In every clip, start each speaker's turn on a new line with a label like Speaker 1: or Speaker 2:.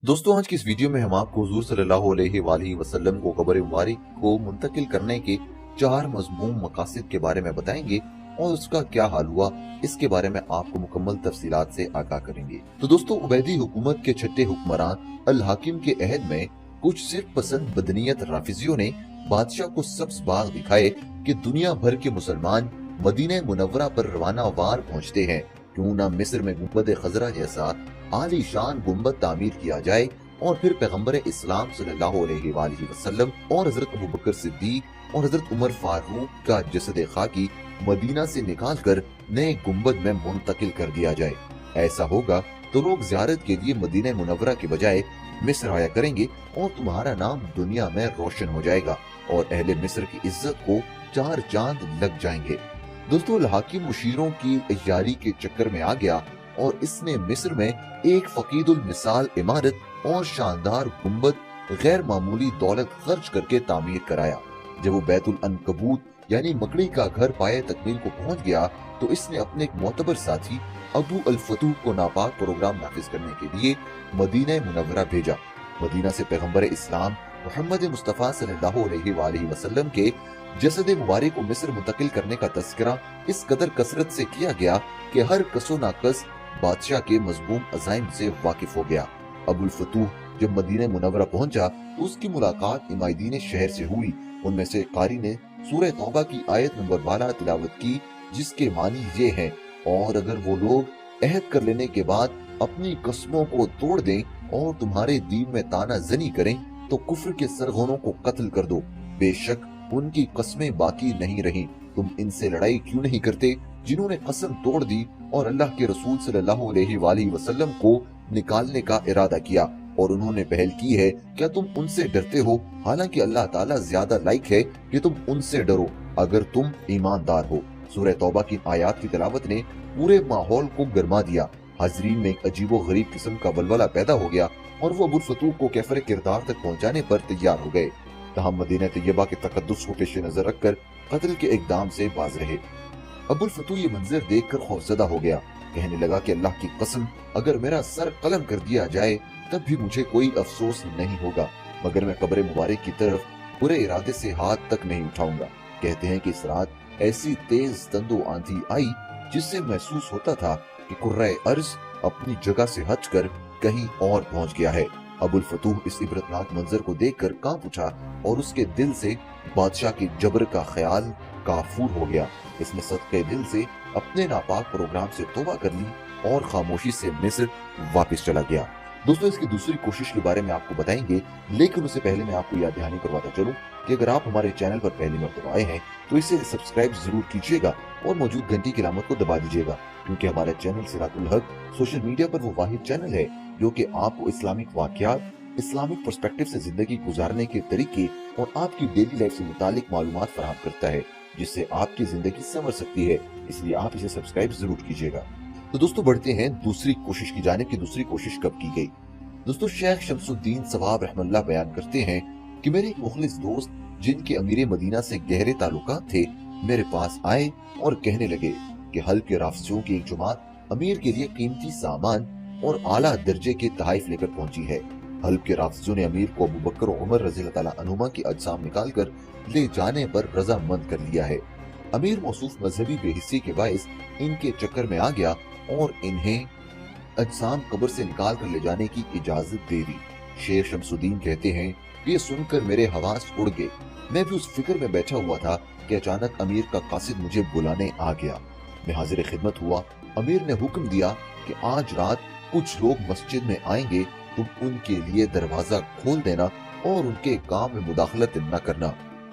Speaker 1: दोस्तों, आज की इस वीडियो में हम आपको हुजूर सल्लल्लाहु अलैहि वसल्लम को कब्र मुबारक को मुंतकिल करने के 4 मज़मूम मकासद के बारे में बताएंगे और उसका क्या हाल हुआ, इसके बारे में आपको मुकम्मल तफसीलात से आगाह करेंगे। तो दोस्तों, उबैदी हुकूमत के छठे हुक्मरान अल हाकिम के अहद में कुछ सिर्फ पसंद बदनीयत राफिजियों ने बादशाह को सब्ज बाग दिखाए कि दुनिया भर के मुसलमान मदीने मुनव्वरा पर रवाना वार पहुँचते हैं, क्यों ना मिस्र में गुंबद खजरा जैसा आलीशान गुंबद तामीर किया जाए और फिर पैगंबर इस्लाम सल्लल्लाहु अलैहि वसल्लम और हजरत अबू बकर सिद्दीक और हजरत उमर फारूक का जसद खाकी मदीना से निकाल कर नए गुंबद में मुंतकिल कर दिया जाए। ऐसा होगा तो लोग ज़ियारत के लिए मदीना मुनव्वरा के बजाय मिस्र आया करेंगे और तुम्हारा नाम दुनिया में रोशन हो जाएगा और अहले मिस्र की इज्जत को 4 चांद लग जाएंगे। दोस्तों, हाकिम मुशीरों की यारी के चक्कर में आ गया और इसने मिस्र में एक फकीदुल मिसाल इमारत और शानदार गुंबद गैर मामूली दौलत खर्च करके तामीर कराया। जब वो बैतुल अनकबूत यानी मकड़ी का घर पाए तकमील को पहुंच गया तो इसने अपने एक मोतबर साथी अबू अल फतूह को नापाक प्रोग्राम नाफिज करने के लिए मदीना मुनव्वरा भेजा। मदीना से पैगंबर इस्लाम मोहम्मद मुस्तफ़ा सल्लल्लाहु अलैहि वसल्लम के जसद मुबारक को मिस्र मुंतकिल करने का तस्करा इस कदर कसरत से किया गया कि हर कसो नाकस बादशाह के मजमूम अज़ाइम से वाकिफ हो गया। अबुल फतूह जब मदीना मुनव्वरा पहुंचा तो उसकी मुलाकात इमादीन शहर से हुई। उनमें से कारी ने सूरह तौबा की आयत नंबर 12 तिलावत की, जिसके मानी ये हैं, और अगर वो लोग अहद कर लेने के बाद अपनी कसमों को तोड़ दें और तुम्हारे दीन में ताना जनी करें तो कुफ्र के सरगनों को कत्ल कर दो। बेशक उनकी कसमें बाकी नहीं रही। तुम इनसे लड़ाई क्यों नहीं करते जिन्होंने कसम तोड़ दी और अल्लाह के रसूल सल्लल्लाहु अलैहि वसल्लम को निकालने का इरादा किया और उन्होंने पहल की है। क्या तुम उनसे डरते हो? हालांकि अल्लाह ताला ज्यादा लायक है कि तुम उनसे डरो अगर तुम ईमानदार हो। सूरह तौबा की आयत की तिलावत ने पूरे माहौल को गरमा दिया। हाजरीन में एक अजीबो गरीब किस्म का वलवला पैदा हो गया और वो अबुल फतूह को कैफर किरदार तक पहुंचाने पर तैयार हो गए। तहम मदीना तैयबा के तकद्दुस को पेश नजर रखकर कत्ल के इकदाम से बाज रहे। अबुल फतूह ये मंजर देखकर खौफजदा हो गया। कहने लगा कि अल्लाह की कसम, अगर मेरा सर कलम कर दिया जाए तब भी मुझे कोई अफसोस नहीं होगा, मगर मैं कब्र मुबारक की तरफ बुरे इरादे से हाथ तक नहीं उठाऊंगा। कहते हैं कि इस रात ऐसी तेज तंदो आंधी आई जिससे महसूस होता था कि कुर्रे अर्ज अपनी जगह से हटकर कहीं और पहुंच गया है। अबुल फतूह इस इबरतनाक मंजर को देखकर कांप उठा और उसके दिल से बादशाह के जबर का ख्याल काफूर हो गया। इसने सदके दिल से अपने नापाक प्रोग्राम से तौबा कर ली और खामोशी से मिस्र वापस चला गया। दोस्तों, इसकी दूसरी कोशिश के बारे में आपको बताएंगे, लेकिन उससे पहले मैं आपको याद दहानी करवाता चलूं कि अगर आप हमारे चैनल पर पहली मर्तबा आए हैं तो इसे सब्सक्राइब जरूर कीजिएगा और मौजूद घंटी की अलामत को दबा दीजिएगा, क्योंकि हमारा चैनल सिरातुल हक सोशल मीडिया पर वो वाहिद चैनल है जो कि आपको इस्लामिक वाक़यात, इस्लामिक पर्सपेक्टिव से जिंदगी गुजारने के तरीके और आपकी डेली लाइफ से मुतालिक मालूमात फराहम करता है, जिससे आपकी जिंदगी संवर सकती है। इसलिए आप इसे सब्सक्राइब जरूर कीजिएगा। तो दोस्तों, बढ़ते हैं दूसरी कोशिश की जानिब। की दूसरी कोशिश कब की गई? दोस्तों, शेख शमसुद्दीन सवाब रहमतुल्लाह बयान करते हैं कि मेरे एक मुखलिस दोस्त जिनके अमीर मदीना से गहरे ताल्लुकात थे मेरे पास आए और कहने लगे कि हल्ब के राफिजियों की एक जमात अमीर के लिए कीमती सामान और आला दर्जे के तहाइफ लेकर पहुंची है। हल्ब के राफिजियों ने अमीर को अबू बकर और उमर रज़ी अल्लाह ताला अन्हुमा की अजसाम निकाल कर ले जाने पर रजामंद कर लिया है। अमीर मौसूफ मजहबी बेहिस्सी के बायस इनके चक्कर में आ गया और इन्हें अजसाम कब्र से निकाल कर ले जाने की इजाजत दे दी। शेख शमसुद्दीन कहते हैं कि ये सुनकर मेरे हवास उड़ गए। मैं भी उस फिक्र में बैठा हुआ था कि अचानक अमीर का कासिद मुझे बुलाने आ गया। मैं हाजिर खिदमत हुआ। अमीर ने हुक्म दिया कि आज रात कुछ लोग मस्जिद में आएंगे, तुम उनके लिए दरवाजा खोल देना और उनके काम में मुदाखलत न करना।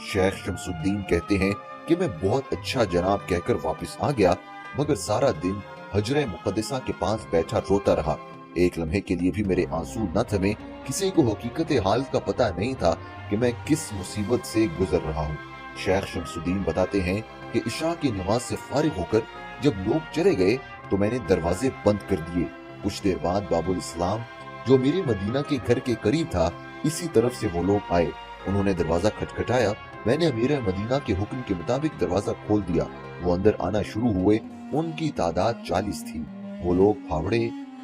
Speaker 1: शेख शमसुद्दीन कहते हैं कि मैं बहुत अच्छा जनाब कहकर वापस आ गया, मगर सारा दिन हजरे मुकद्दसा के पास बैठा रोता रहा। एक लम्हे के लिए भी मेरे आंसू न थमे। किसी को हकीकत हाल का पता नहीं था कि मैं किस मुसीबत से गुजर रहा हूँ। शेख शमसुद्दीन बताते हैं कि इशा की नमाज से फारिग होकर जब लोग चले गए तो मैंने दरवाजे बंद कर दिए। कुछ देर बाद बाबुल इस्लाम, जो मेरे मदीना के घर के करीब था, इसी तरफ से वो लोग आए। उन्होंने दरवाजा खटखटाया। मैंने अमीर मदीना के हुक्म के मुताबिक दरवाजा खोल दिया। वो अंदर आना शुरू हुए। उनकी तादाद 40 थी। वो लोग फावड़े,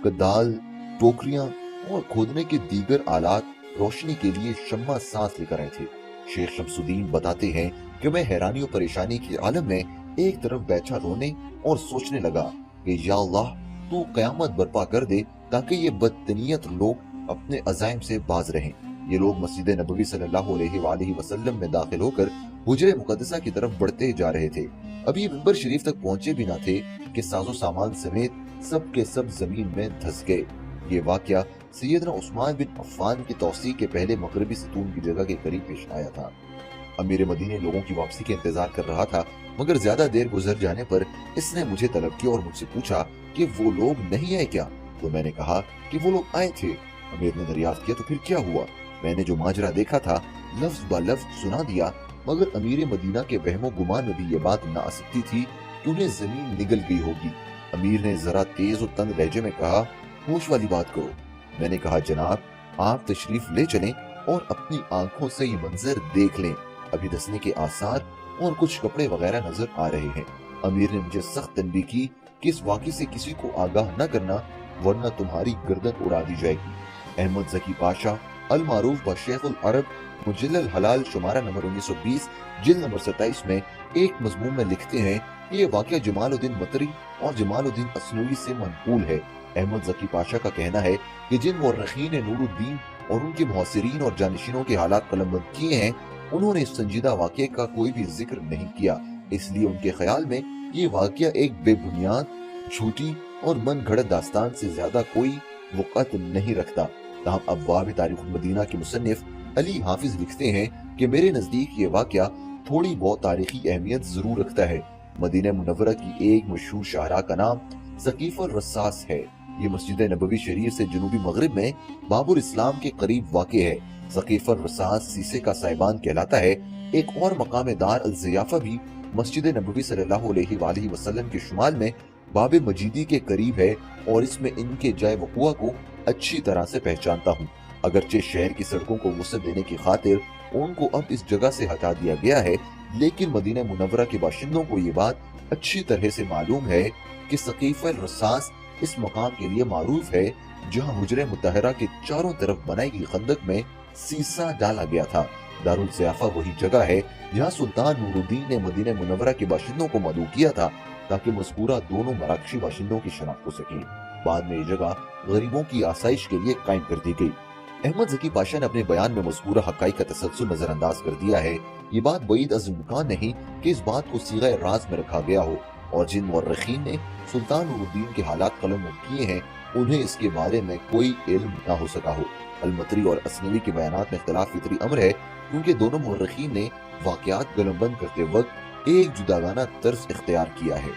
Speaker 1: कदाल, टोकरियां और खोदने के दीगर आलात रोशनी के लिए शम्मा सांस लेकर आए थे। शेख शमसुद्दीन बताते हैं कि मैं हैरानी और परेशानी के आलम में एक तरफ बैठा रोने और सोचने लगा कि या अल्लाह, तू कयामत बर्पा कर दे ताकि ये बदतनीयत लोग अपने अज़ाइम से बाज रहें। ये लोग मस्जिद नबवी सल्लल्लाहु अलैहि वसल्लम में दाखिल होकर हुजरे मुकद्दसा की तरफ बढ़ते जा रहे थे। अभी मिंबर शरीफ तक पहुंचे भी न थे कि साजो सामान समेत सब के सब जमीन में धंस गए। ये वाकया सैयदना उस्मान बिन अफ़्फ़ान की तौसीक के पहले मगरबी सतून की जगह के करीब पेश आया था। अमीर मदीने लोगों की वापसी के इंतजार कर रहा था, मगर ज्यादा देर गुजर जाने पर इसने मुझे तलब किया और मुझसे पूछा कि वो लोग नहीं आए क्या? तो मैंने कहा कि वो लोग आए थे। अमीर ने दरियाफ्त किया तो फिर क्या हुआ? मैंने जो माजरा देखा था लफ्ज ब लफ्ज सुना दिया, मगर अमीर मदीना के वहमो गुमान में भी ये बात ना आ सकती थी कि उन्हें जमीन निगल गई होगी। अमीर ने जरा तेज और तंग लहजे में कहा, होश वाली बात करो। मैंने कहा, जनाब, आप तशरीफ ले चलें और अपनी आंखों से ये मंजर देख लें। अभी धंसने के आसार और कुछ कपड़े वगैरह नजर आ रहे हैं। अमीर ने मुझे सख्त तनबीह की कि इस वाक़े से किसी को आगाह न करना, वरना तुम्हारी गर्दन उड़ा दी जाएगी। अहमद ज़की पाशा अल मारूफ ब शेखुल अरब मुजल्लल हलाल शुमारा नंबर 1920 जिल्द नंबर 27 में एक मजमून में लिखते हैं कि ये वाक़या जमालुद्दीन मतरी और जमालुद्दीन असनवी से मनकूल है। अहमद ज़की पाशा का कहना है कि जिन मुर्रखीन ने नूरुद्दीन और उनके मुहसिरीन और जानशीनों के हालात कलमबंद किए हैं, उन्होंने इस संजीदा वाक़े का कोई भी जिक्र नहीं किया। इसलिए उनके ख्याल में ये वाक़या एक बेबुनियाद, झूठी और मन घड़त दास्तान से ज्यादा कोई वक़्त नहीं रखता। ताहम अब्वाब तारीख़ मदीना के मुसन्निफ अली हाफिज लिखते हैं कि मेरे नजदीक ये वाक़या थोड़ी बहुत तारीखी अहमियत जरूर रखता है। मदीना मुनव्वरा की एक मशहूर शाहरा का नाम सकीफ़ुर रस्सास है। ये मस्जिद नबवी शरीफ से जनूबी मगरिब में बाबुल इस्लाम के करीब वाक़ है। सकीफ़ुर रस्सास सीसे का साहिबान कहलाता है। एक और मकाम दार अल ज़ियाफ़ा भी मस्जिद नबवी सल्लल्लाहु अलैहि वसल्लम के शुमाल में बाब मजीदी के करीब है और इसमें इनके जाए वक़ुआ को अच्छी तरह से पहचानता हूँ। अगरचे शहर की सड़कों को वसअत देने की खातिर उनको अब इस जगह से हटा दिया गया है, लेकिन मदीना मुनव्वरा के बाशिंदों को ये बात अच्छी तरह से मालूम है कि सकीफ़ुर रस्सास इस मकाम के लिए मारूफ है जहाँ हुजरे मुतहरा के चारों तरफ बनाई गई खंदक में सीसा डाला गया था। दारुल ज़ियाफ़ा वही जगह है जहाँ सुल्तान नूरुद्दीन ने मदीना मुनव्वरा के बाशिंदों को मदऊ किया था ताकि मज़कूरा दोनों मराकशी बाशिंदों की शनाख्त हो सके। बाद में ये जगह गरीबों की आसाइश के लिए कायम कर दी गई। अहमद ज़की पाशा ने अपने बयान में मज़कूरा हक़ाइक़ का तसल्सल नजरअंदाज कर दिया है। ये बात बईद अज़ इम्कान नहीं कि इस बात को सीगा राज में रखा गया हो और जिन मुर्रखीन ने सुल्तान नूरुद्दीन के हालात कलम किए हैं उन्हें इसके बारे में कोई इल्म न हो सका हो। अलमतरी और असनवी के बयानात में इख्तिलाफ फितरी अमर है क्योंकि दोनों मुर्रखीन ने वाक़यात कलमबंद करते वक्त एक जुदागाना तर्ज इख्तियार किया है।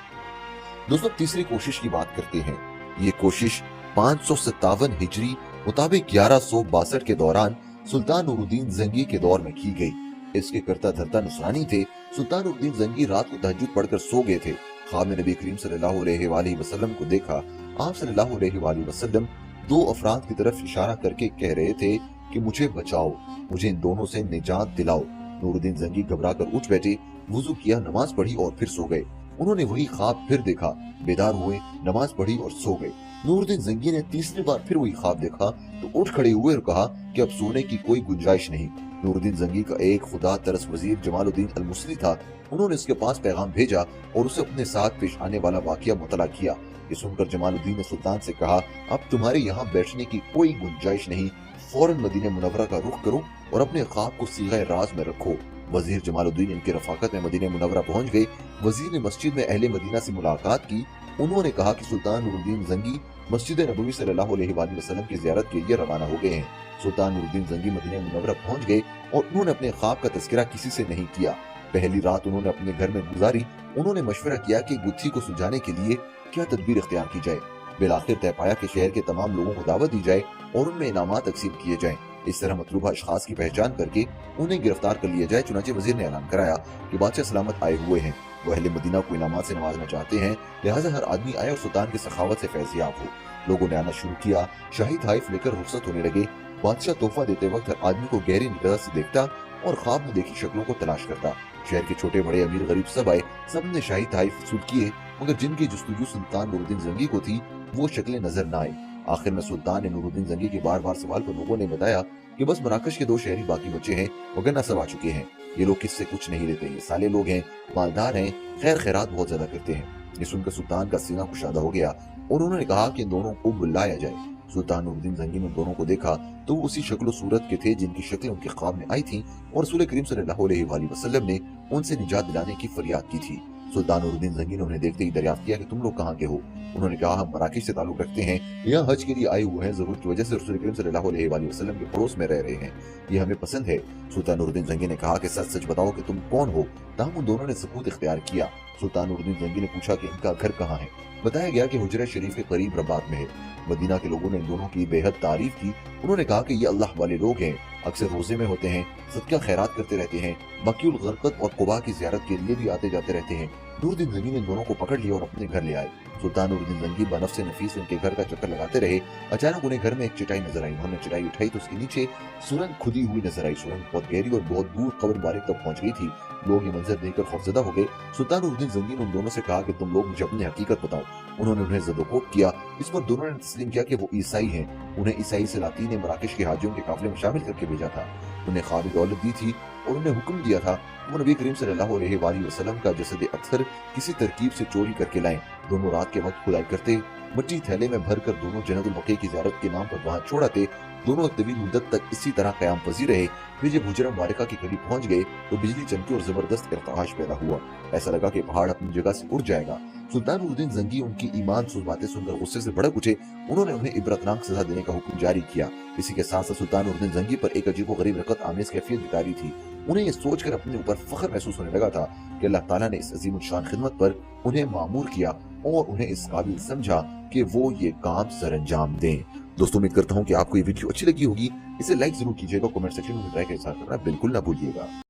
Speaker 1: दोस्तों, तीसरी कोशिश की बात करते हैं। ये कोशिश 557 हिजरी मुताबिक 1162 के दौरान सुल्तान नूरुद्दीन जंगी के दौर में की गई। इसके करता धरता नसरानी थे। सुल्तान नूरुद्दीन जंगी रात को तहज्जुद पढ़कर सो गए थे। ख्वाब में नबी करीम सल्लल्लाहु अलैहि वसल्लम को देखा। आप सल्लल्लाहु अलैहि वसल्लम दो अफराद की तरफ इशारा करके कह रहे थे कि मुझे बचाओ, मुझे इन दोनों से निजात दिलाओ। नूरुद्दीन जंगी घबरा कर उठ बैठे, वुजू किया, नमाज पढ़ी और फिर सो गए। उन्होंने वही ख्वाब फिर देखा, बेदार हुए, नमाज पढ़ी और सो गए। नूरुद्दीन जंगी ने तीसरी बार फिर वही ख्वाब देखा तो उठ खड़े हुए और कहा कि अब सोने की कोई गुंजाइश नहीं। नूरुद्दीन जंगी का एक खुदा तरस वजीर जमालुद्दीन अल मुसली था। उन्होंने उसके पास पैगाम भेजा और उसे अपने साथ पेश आने वाला वाकया मुतला किया। ये सुनकर जमालुद्दीन ने सुल्तान से कहा, अब तुम्हारे यहाँ बैठने की कोई गुंजाइश नहीं, फौरन मदीना मुनव्वरा का रुख करो और अपने ख्वाब को सीगा राज में रखो। वजीर जमालुद्दीन इनके रफाकत में मदीना मुनव्वरा पहुंच गए। वजीर ने मस्जिद में अहले मदीना से मुलाकात की। उन्होंने कहा कि सुल्तान नूरुद्दीन जंगी मस्जिद नबवी सल्लल्लाहु अलैहि वसल्लम की ज़ियारत के लिए रवाना हो गए हैं। सुल्तान नूरुद्दीन जंगी मदीना मुनव्वरा पहुंच गए और उन्होंने अपने ख्वाब का तज़किरा किसी से नहीं किया। पहली रात उन्होंने अपने घर में गुजारी। उन्होंने मशवरा किया कि गुत्थी को सुलझाने के लिए क्या तदबीर इख्तियार की जाए। बिलाखिर तय पाया कि शहर के तमाम लोगों को दावत दी जाए और उनमें इनामात तकसीम किए जाएं। इस तरह मतलूबा अशखास की पहचान करके उन्हें गिरफ्तार कर लिया जाए। चुनांचे वजीर ने ऐलान कराया कि बादशाह सलामत आए हुए हैं, वो अहले मदीना को इनामात से नवाजना चाहते हैं, लिहाजा हर आदमी आए और सुल्तान की सखावत से फैज़याब हो। लोगों ने आना शुरू किया। शाही तोहफे लेकर रुखसत होने लगे। बादशाह तोहफा देते वक्त हर आदमी को गहरी निगाह से देखता और ख्वाब में देखी शक्लों को तलाश करता। शहर के छोटे बड़े अमीर गरीब सब आए। सब ने शाही तोहफे वसूल किए, मगर जिनकी जुस्तजू सुल्तान नूरुद्दीन जंगी को थी वो शक्लें नजर न आई। आखिर में सुल्तान ने नूरुद्दीन जंगी के बार बार सवाल पर लोगों ने बताया कि बस मराकश के 2 शहरी बाकी बचे हैं, वगरना सब आ चुके हैं। ये लोग किससे कुछ नहीं लेते, ये साले लोग हैं, मालदार हैं, खैर खैरात बहुत ज्यादा करते हैं। ये सुनकर सुल्तान का सीना कुशादा हो गया और उन्होंने कहा कि इन दोनों को बुलाया जाए। सुल्तान नूरुद्दीन जंगी ने उन दोनों को देखा तो वो उसी शक्ल सूरत के थे जिनकी शक्लें उनके ख्वाब में आई थी और रसूल करीम सल्लल्लाहु अलैहि वसल्लम ने उनसे निजात दिलाने की फरियाद की थी। सुल्तान नूरुद्दीन जंगी ने उन्हें देखते ही दरियाफ्त किया कि तुम लोग कहाँ के हो। उन्होंने कहा हम मराकश से ताल्लुक रखते हैं, यहाँ हज के लिए आए हुए हैं, जरूरत की वजह से रसूल करीम सल्लल्लाहु अलैहि वसल्लम के पड़ोस में रह रहे हैं, ये हमें पसंद है। सुल्तान नूरुद्दीन जंगी ने कहा कि सच सच बताओ कि तुम कौन हो। ताहम उन दोनों ने सबूत इख्तियार किया। सुल्तान नूरुद्दीन जंगी ने पूछा कि इनका घर कहाँ है। बताया गया कि हुजरा शरीफ के करीब रबात में है। मदीना के लोगों ने इन दोनों की बेहद तारीफ की। उन्होंने कहा कि ये अल्लाह वाले लोग हैं, अक्सर रोजे में होते हैं, सदका खैरात करते रहते हैं, बकीउल गरकत और कुबा की ज़ियारत के लिए भी आते जाते रहते हैं। नूरुद्दीन जंगी ने इन दोनों को पकड़ लिया और अपने घर ले आए। सुल्तान नूरुद्दीन जंगी बनफ्स नफीस उनके घर का चक्कर लगाते रहे। अचानक उन्हें घर में एक चटाई नजर आई। उन्होंने चटाई उठाई तो उसके नीचे सुरंग खुदी हुई नजर आई। सुरंग बहुत गहरी और बहुत दूर कब्र मुबारक तक पहुंच गई थी। लोग ये मंजर देखकर खौफजदा हो गए। सुल्तान नूरुद्दीन जंगी ने उन दोनों से कहा कि तुम लोग मुझे अपनी हकीकत बताओ। उन्होंने उन्हें ज़दोकोत किया। इस पर दोनों ने तस्लीम किया कि वो ईसाई हैं। उन्हें ईसाई सलातीन ने मराकश के हाजियों के काफिले में शामिल करके भेजा था। उन्हें ख्वाब दौलत दी थी और उन्हें हुक्म दिया था वो नबी करीम सल्लल्लाहु अलैहि वसल्लम का जसद अत्थर किसी तरकीब से चोरी करके लाएं। दोनों रात के वक्त खुदाई करते, मट्टी थैले में भरकर दोनों जन्नतुल बक़ी की ज़ियारत के नाम पर वहां छोड़ाते। दोनों एक तवील मुद्दत तक इसी तरह क़याम पज़ीर रहे। फिर जब हुजरा मुबारका के करीब पहुंच गए तो बिजली चमकी और जबरदस्त इर्तआश पैदा हुआ। ऐसा लगा कि पहाड़ अपनी जगह से उड़ जाएगा। सुल्तान नूरुद्दीन जंगी उनकी ईमान सुज बातें सुनकर गुस्से से भड़क उठे। उन्होंने उन्हें इबरतनाक सजा देने का हुक्म जारी किया। इसी के साथ साथ सुल्तान नूरुद्दीन जंगी पर एक अजीब गरीब रकत आमेज कैफियत बितारी थी। उन्हें यह सोचकर अपने ऊपर फख्र महसूस होने लगा था कि अल्लाह ताला ने इस अजीम शान खिदमत पर उन्हें मामूर किया और उन्हें इस काबिल समझा कि वो ये काम सरअंजाम दें। दोस्तों, उम्मीद करता हूँ कि आपको ये वीडियो अच्छी लगी होगी। इसे लाइक जरूर कीजिएगा, कमेंट सेक्शन में राय के साथ करना बिल्कुल ना भूलिएगा।